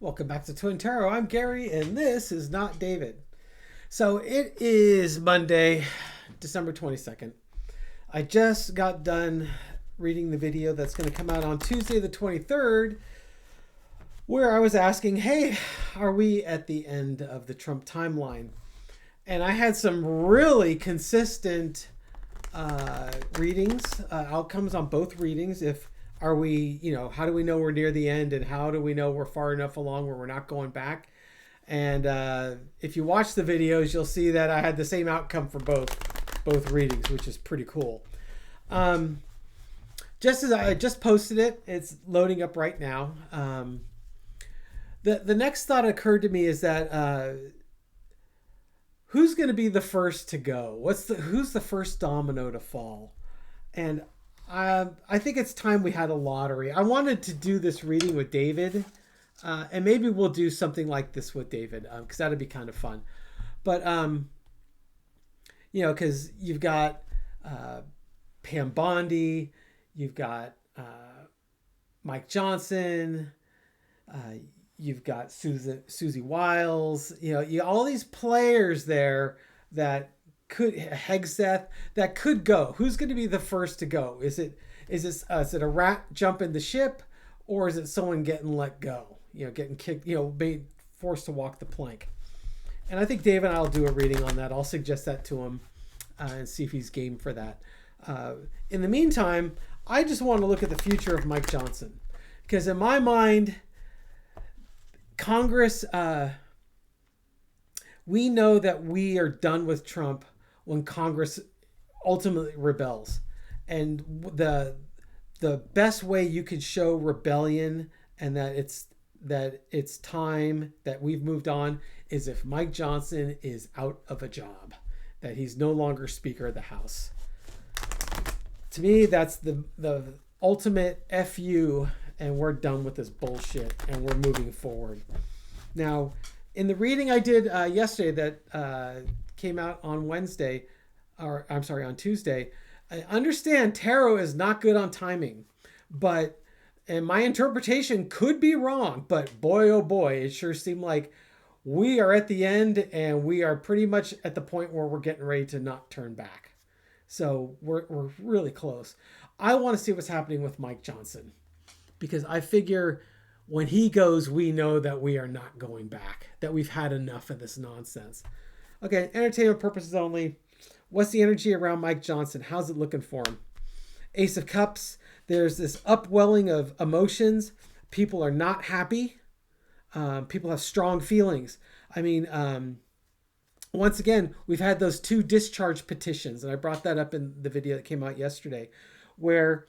Welcome back to Twin Tarot. I'm Gary, and this is not David. So it is Monday, December 22nd. I just got done reading the video that's going to come out on Tuesday the 23rd, where I was asking, hey, are we at the end of the Trump timeline? And I had some really consistent outcomes on both readings. Are we, how do we know we're near the end, and how do we know we're far enough along where we're not going back? And if you watch the videos, you'll see that I had the same outcome for both readings, which is pretty cool. Just as I just posted it, it's loading up right now. The next thought occurred to me is that who's going to be the first to go? Who's the first domino to fall? And I think it's time we had a lottery. I wanted to do this reading with David, and maybe we'll do something like this with David, because that'd be kind of fun. But because you've got Pam Bondi, you've got Mike Johnson, you've got Susie Wiles, all these players there that could Hegseth that could go. Who's going to be the first to go? Is it a rat jumping the ship, or is it someone getting let go? Getting kicked, being forced to walk the plank. And I think Dave and I'll do a reading on that. I'll suggest that to him and see if he's game for that. In the meantime, I just want to look at the future of Mike Johnson, because in my mind, Congress, we know that we are done with Trump when Congress ultimately rebels. And the best way you could show rebellion and that it's time that we've moved on is if Mike Johnson is out of a job, that he's no longer Speaker of the House. To me, that's the ultimate FU, and we're done with this bullshit and we're moving forward. Now, in the reading I did yesterday that came out on Wednesday, or I'm sorry, on Tuesday, I understand tarot is not good on timing, and my interpretation could be wrong, but boy, oh boy, it sure seemed like we are at the end, and we are pretty much at the point where we're getting ready to not turn back. So we're really close. I want to see what's happening with Mike Johnson, because I figure when he goes, we know that we are not going back, that we've had enough of this nonsense. Okay, entertainment purposes only. What's the energy around Mike Johnson? How's it looking for him? Ace of Cups. There's this upwelling of emotions. People are not happy. People have strong feelings. I mean, once again, we've had those 2 discharge petitions, and I brought that up in the video that came out yesterday, where,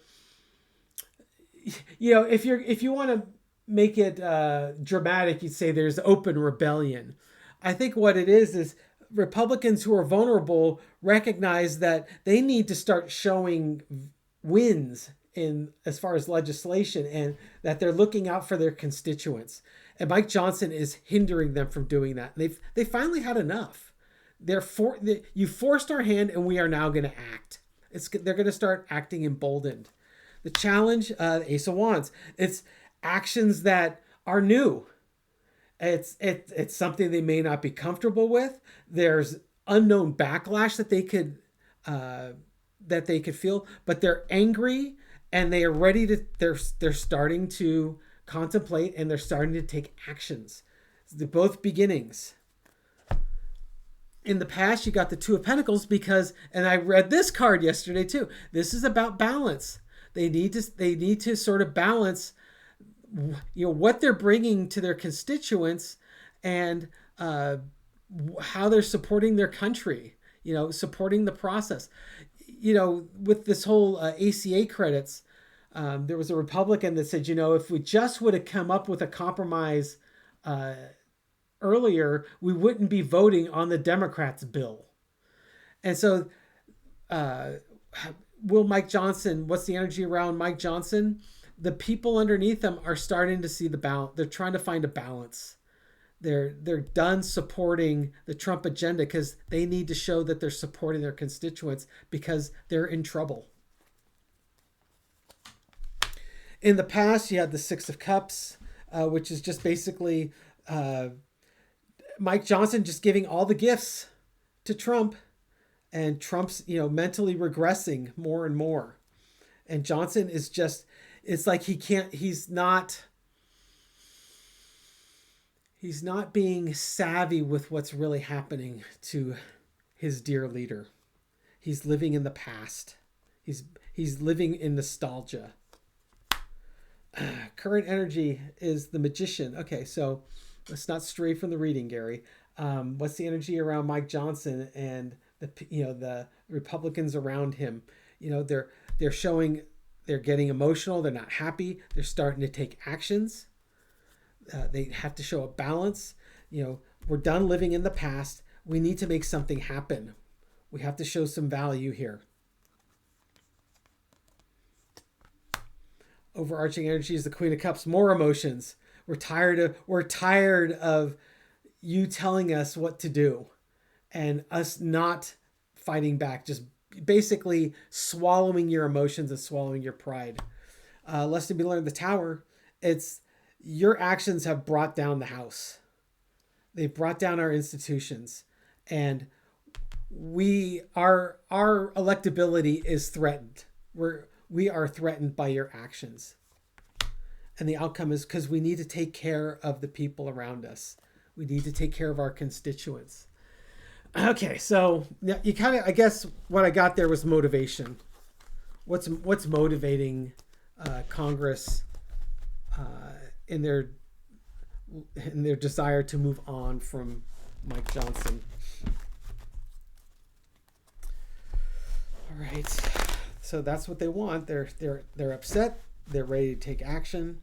if you want to make it dramatic, you'd say there's open rebellion. I think what it is Republicans who are vulnerable recognize that they need to start showing wins in as far as legislation, and that they're looking out for their constituents. And Mike Johnson is hindering them from doing that. They finally had enough. You forced our hand, and we are now going to act. They're going to start acting emboldened. The challenge, Ace of Wands, it's actions that are new. It's something they may not be comfortable with. There's unknown backlash that they could feel, but they're angry, and they are ready to. They're starting to contemplate, and they're starting to take actions. They're both beginnings. In the past, you got the 2 of Pentacles and I read this card yesterday too. This is about balance. They need to sort of balance what they're bringing to their constituents, and how they're supporting their country, supporting the process. With this whole ACA credits, there was a Republican that said, if we just would have come up with a compromise earlier, we wouldn't be voting on the Democrats' bill. And so what's the energy around Mike Johnson? The people underneath them are starting to see the balance. They're trying to find a balance. They're done supporting the Trump agenda because they need to show that they're supporting their constituents, because they're in trouble. In the past, you had the 6 of Cups. which is just basically uh, Mike Johnson just giving all the gifts to Trump, and Trump's mentally regressing more and more, and Johnson is just, it's like he's not being savvy with what's really happening to his dear leader. He's living in the past. He's living in nostalgia. Current energy is the magician. Okay, so let's not stray from the reading, Gary. What's the energy around Mike Johnson and the Republicans around him? They're showing, they're getting emotional. They're not happy. They're starting to take actions. They have to show a balance. We're done living in the past. We need to make something happen. We have to show some value here. Overarching energy is the Queen of Cups. More emotions. We're tired of you telling us what to do and us not fighting back. Just basically swallowing your emotions and swallowing your pride. Lesson to be learned: the Tower. It's your actions have brought down the house. They've brought down our institutions, and our electability is threatened. We are threatened by your actions. And the outcome is because we need to take care of the people around us. We need to take care of our constituents. Okay, so you kind of, I guess what I got there was motivation. What's motivating Congress in their desire to move on from Mike Johnson? All right. So that's what they want. They're upset. They're ready to take action.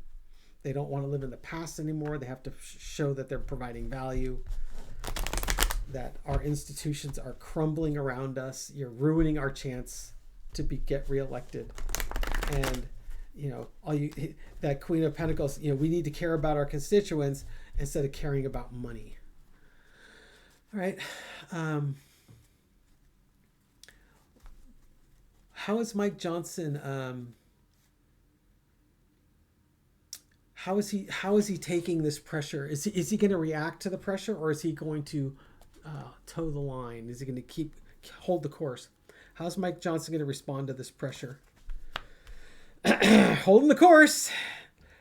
They don't want to live in the past anymore. They have to show that they're providing value, that our institutions are crumbling around us. You're ruining our chance to get reelected. And that Queen of Pentacles, we need to care about our constituents instead of caring about money. All right. How is Mike Johnson? How is he taking this pressure? Is he going to react to the pressure, or is he going to toe the line? Is he going to hold the course? How's Mike Johnson going to respond to this pressure? Holding the course.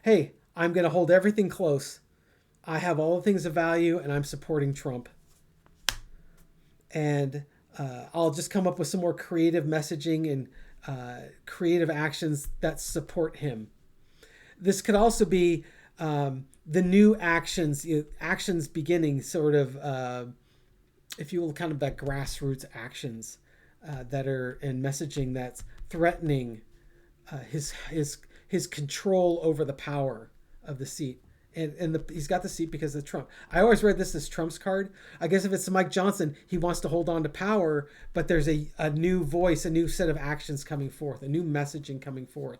Hey, I'm going to hold everything close. I have all the things of value, and I'm supporting Trump. And I'll just come up with some more creative messaging and creative actions that support him. This could also be the new actions beginning, sort of, if you will, kind of that grassroots actions that are in messaging that's threatening his control over the power of the seat. And he's got the seat because of Trump. I always read this as Trump's card. I guess if it's Mike Johnson, he wants to hold on to power, but there's a new voice, a new set of actions coming forth, a new messaging coming forth.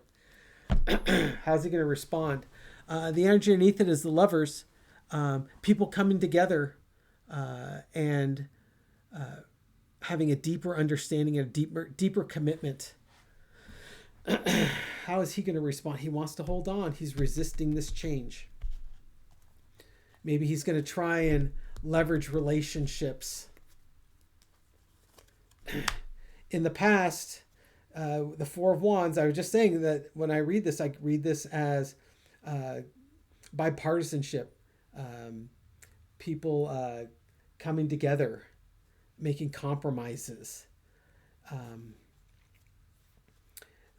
How's he going to respond? The energy underneath it is the Lovers, people coming together and having a deeper understanding and a deeper commitment. How is he going to respond? He wants to hold on. He's resisting this change. Maybe he's going to try and leverage relationships. In the past, the Four of Wands, I was just saying that when I read this as bipartisanship, people coming together, making compromises.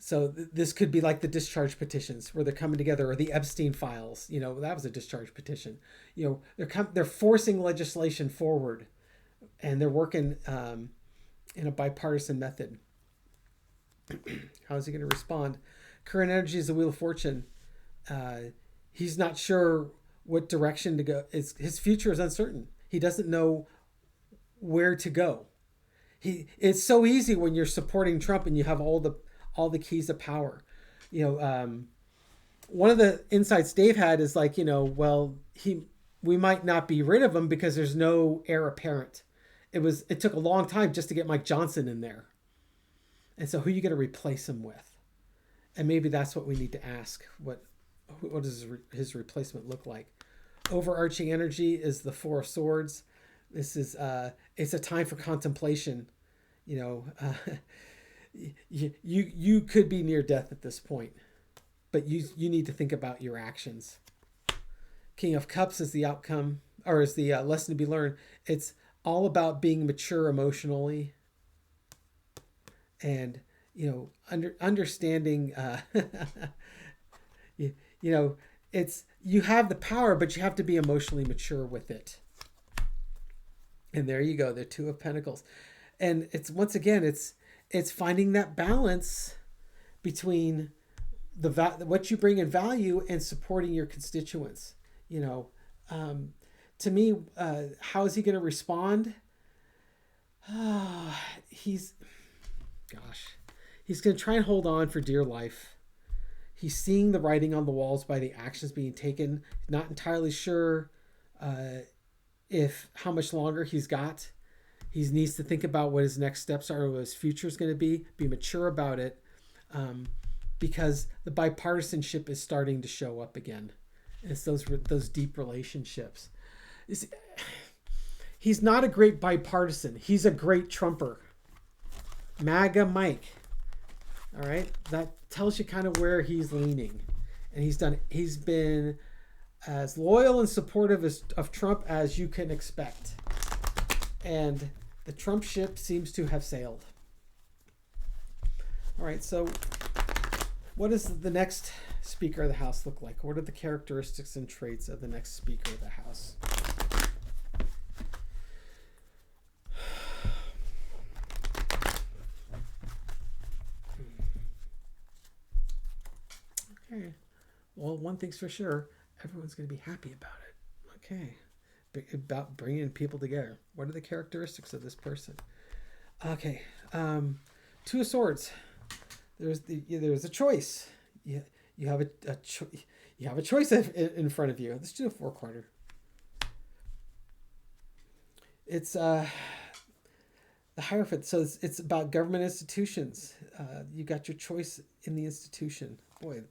So this could be like the discharge petitions where they're coming together, or the Epstein files. That was a discharge petition. They're forcing legislation forward, and they're working in a bipartisan method. How is he going to respond? Current energy is the Wheel of Fortune. He's not sure what direction to go. His future is uncertain. He doesn't know where to go. It's so easy when you're supporting Trump and you have all the keys of power. One of the insights Dave had is like, we might not be rid of him because there's no heir apparent. It took a long time just to get Mike Johnson in there. And so who are you going to replace him with? And maybe that's what we need to ask. what does his replacement look like? Overarching energy is the Four of Swords. This is it's a time for contemplation. You know, you could be near death at this point, but you need to think about your actions. King of Cups is the outcome, or is the lesson to be learned. It's all about being mature emotionally, and understanding. You know, it's you have the power, but you have to be emotionally mature with it. And there you go, the Two of Pentacles, and it's once again it's finding that balance between what you bring in value and supporting your constituents. To me, how is he going to respond? He's going to try and hold on for dear life. He's seeing the writing on the walls by the actions being taken. Not entirely sure if how much longer he's got. He needs to think about what his next steps are, what his future is going to be mature about it, because the bipartisanship is starting to show up again. It's those deep relationships. He's not a great bipartisan. He's a great Trumper. MAGA Mike. All right, that tells you kind of where he's leaning, and he's been as loyal and supportive of Trump as you can expect, and the Trump ship seems to have sailed. All right, so what does the next Speaker of the House look like? What are the characteristics and traits of the next Speaker of the House? Okay. Well, one thing's for sure, everyone's going to be happy about it. Okay. About bringing people together. What are the characteristics of this person? Okay. Two of Swords. There's a choice. You have a choice in front of you. Let's do a 4-quarter. It's the Hierophant. So it's about government institutions. You got your choice in the institution. Boy.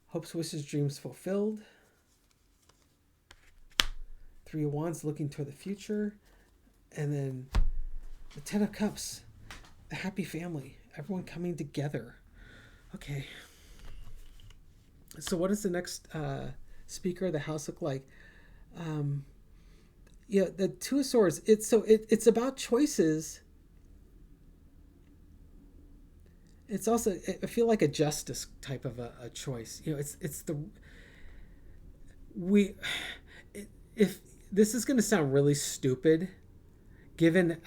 Hopes, wishes, dreams fulfilled. 3 of Wands, looking toward the future. And then the 10 of Cups, a happy family, everyone coming together. Okay. So what does the next Speaker of the House look like? The Two of Swords, it's about choices. It's also, I feel like a justice type of a choice. If this is going to sound really stupid, given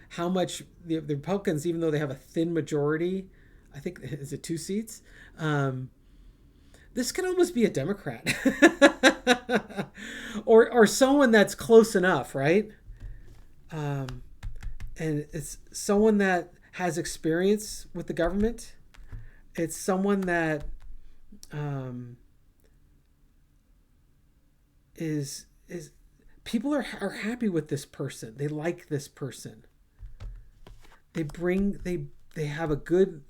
how much the Republicans, even though they have a thin majority, I think, is it 2 seats? This could almost be a Democrat or someone that's close enough, right? And it's someone that has experience with the government. It's someone that is people are happy with this person. They like this person. They have a good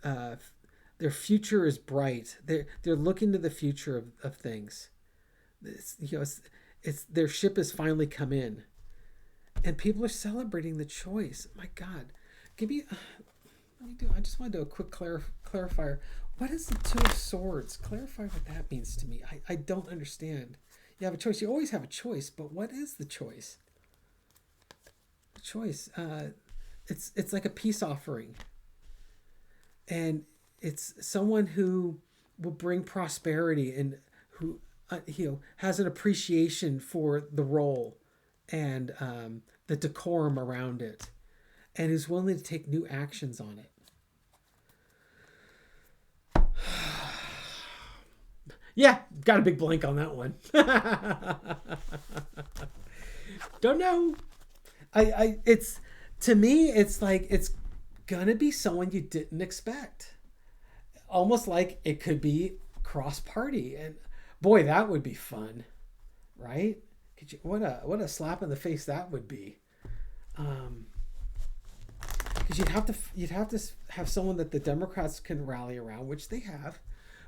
their future is bright. They're looking to the future of things. It's their ship has finally come in, and people are celebrating the choice. My God, give me. I just want to do a quick clarifier. What is the Two of Swords? Clarify what that means to me. I don't understand. You have a choice. You always have a choice, but what is the choice? The choice. It's like a peace offering, and it's someone who will bring prosperity and who has an appreciation for the role and the decorum around it, and is willing to take new actions on it. Yeah, got a big blank on that one. Don't know. It's to me, it's like it's gonna be someone you didn't expect. Almost like it could be cross-party, and boy, that would be fun, right? What a slap in the face that would be. Because you'd have to have someone that the Democrats can rally around, which they have,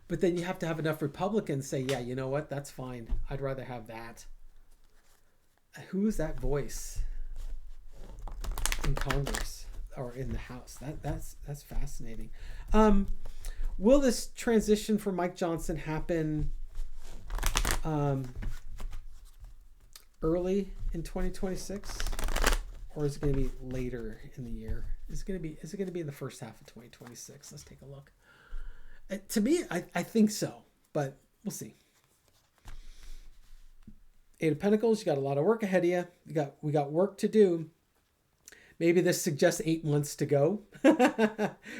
But then you have to have enough Republicans say, yeah, you know what? That's fine. I'd rather have that. Who is that voice in Congress or in the House? That's fascinating. Will this transition for Mike Johnson happen early in 2026, or is it going to be later in the year? Is it going to be in the first half of 2026? Let's take a look. To me, I think so, but we'll see. Eight of Pentacles, you got a lot of work ahead of you. We got work to do. Maybe this suggests 8 months to go,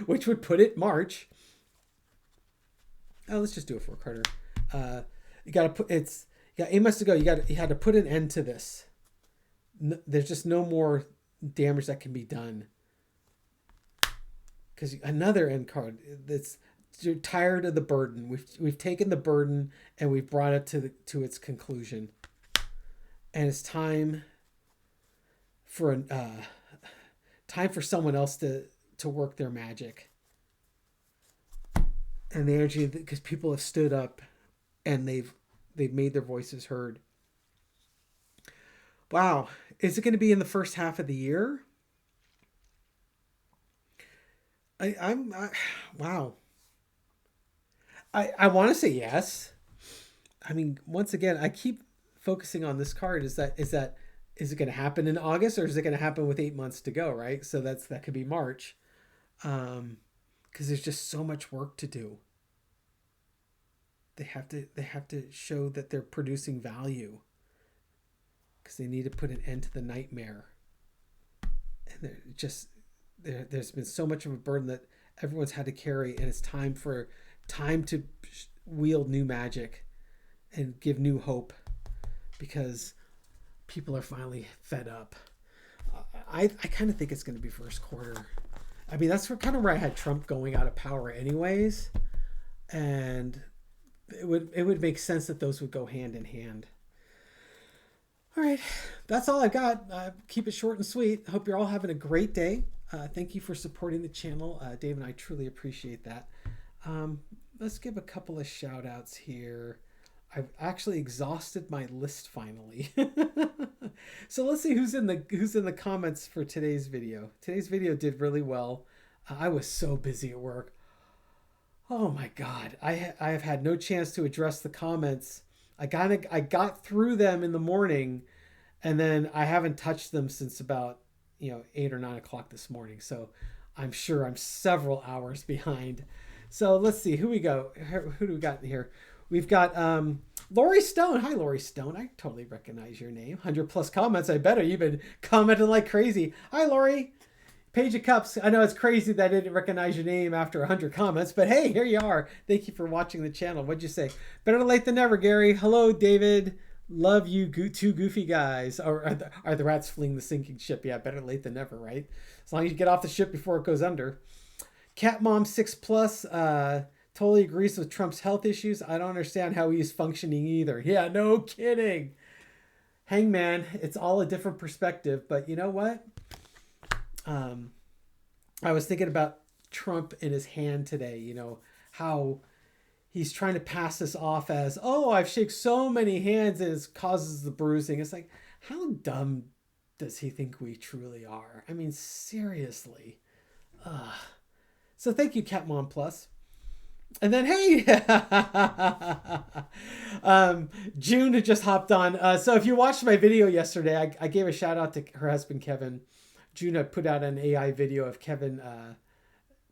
which would put it March. Oh, let's just do it for a quarter. You got to put 8 months to go. You had to put an end to this. No, there's just no more damage that can be done. Because another end card that's, you're tired of the burden. We've taken the burden and we've brought it to its conclusion, and it's time for someone else to work their magic. And the energy, because people have stood up and they've made their voices heard. Wow, is it going to be in the first half of the year? Wow. I want to say yes. I mean, once again, I keep focusing on this card. Is it going to happen in August, or is it going to happen with 8 months to go? Right. So that could be March. Because there's just so much work to do. They have to show that they're producing value, because they need to put an end to the nightmare. And there's been so much of a burden that everyone's had to carry, and it's time to wield new magic and give new hope, because people are finally fed up. I kind of think it's going to be first quarter. I mean, that's where I had Trump going out of power anyways, and it would make sense that those would go hand in hand. All right, that's all I've got. Keep it short and sweet. I hope you're all having a great day. Thank you for supporting the channel. Dave and I truly appreciate that. Let's give a couple of shout outs here. I've actually exhausted my list finally. So let's see who's in the comments for today's video. Today's video did really well. I was so busy at work. Oh my God. I have had no chance to address the comments. I got through them in the morning, and then I haven't touched them since about 8 or 9 o'clock this morning. So I'm sure I'm several hours behind. So let's see who do we got in here. We've got Lori Stone. Hi, Lori Stone. I totally recognize your name. 100+ comments. I bet you've been commenting like crazy. Hi, Lori. Page of Cups. I know it's crazy that I didn't recognize your name after 100 comments, but hey, here you are. Thank you for watching the channel. What'd you say? Better late than never, Gary. Hello, David. Love you, two goofy guys. Or are the rats fleeing the sinking ship? Yeah, better late than never, right? As long as you get off the ship before it goes under. Cat Mom 6+. Totally agrees with Trump's health issues. I don't understand how he's functioning either. Yeah, no kidding. Hangman, it's all a different perspective. But you know what? I was thinking about Trump in his hand today, how he's trying to pass this off as, oh, I've shaken so many hands and it causes the bruising. It's like, how dumb does he think we truly are? I mean, seriously. So thank you, Catmon Plus. And then, hey, June had just hopped on. So if you watched my video yesterday, I gave a shout out to her husband, Kevin. June had put out an AI video of Kevin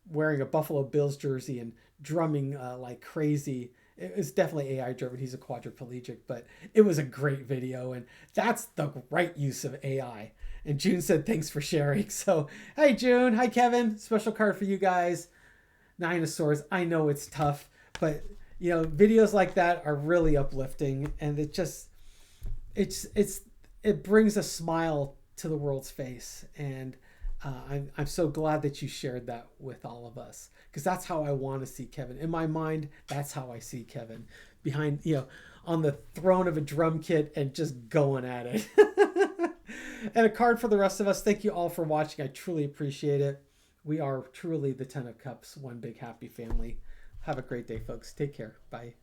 wearing a Buffalo Bills jersey and drumming like crazy. It was definitely AI driven. He's a quadriplegic, but it was a great video. And that's the right use of AI. And June said, thanks for sharing. So, hey, June. Hi, Kevin. Special card for you guys. 9 of Swords. I know it's tough, but videos like that are really uplifting, and it brings a smile to the world's face. And I'm so glad that you shared that with all of us, because that's how I want to see Kevin. In my mind, that's how I see Kevin, behind, on the throne of a drum kit and just going at it. And a card for the rest of us. Thank you all for watching. I truly appreciate it. We are truly the 10 of Cups, one big happy family. Have a great day, folks. Take care. Bye.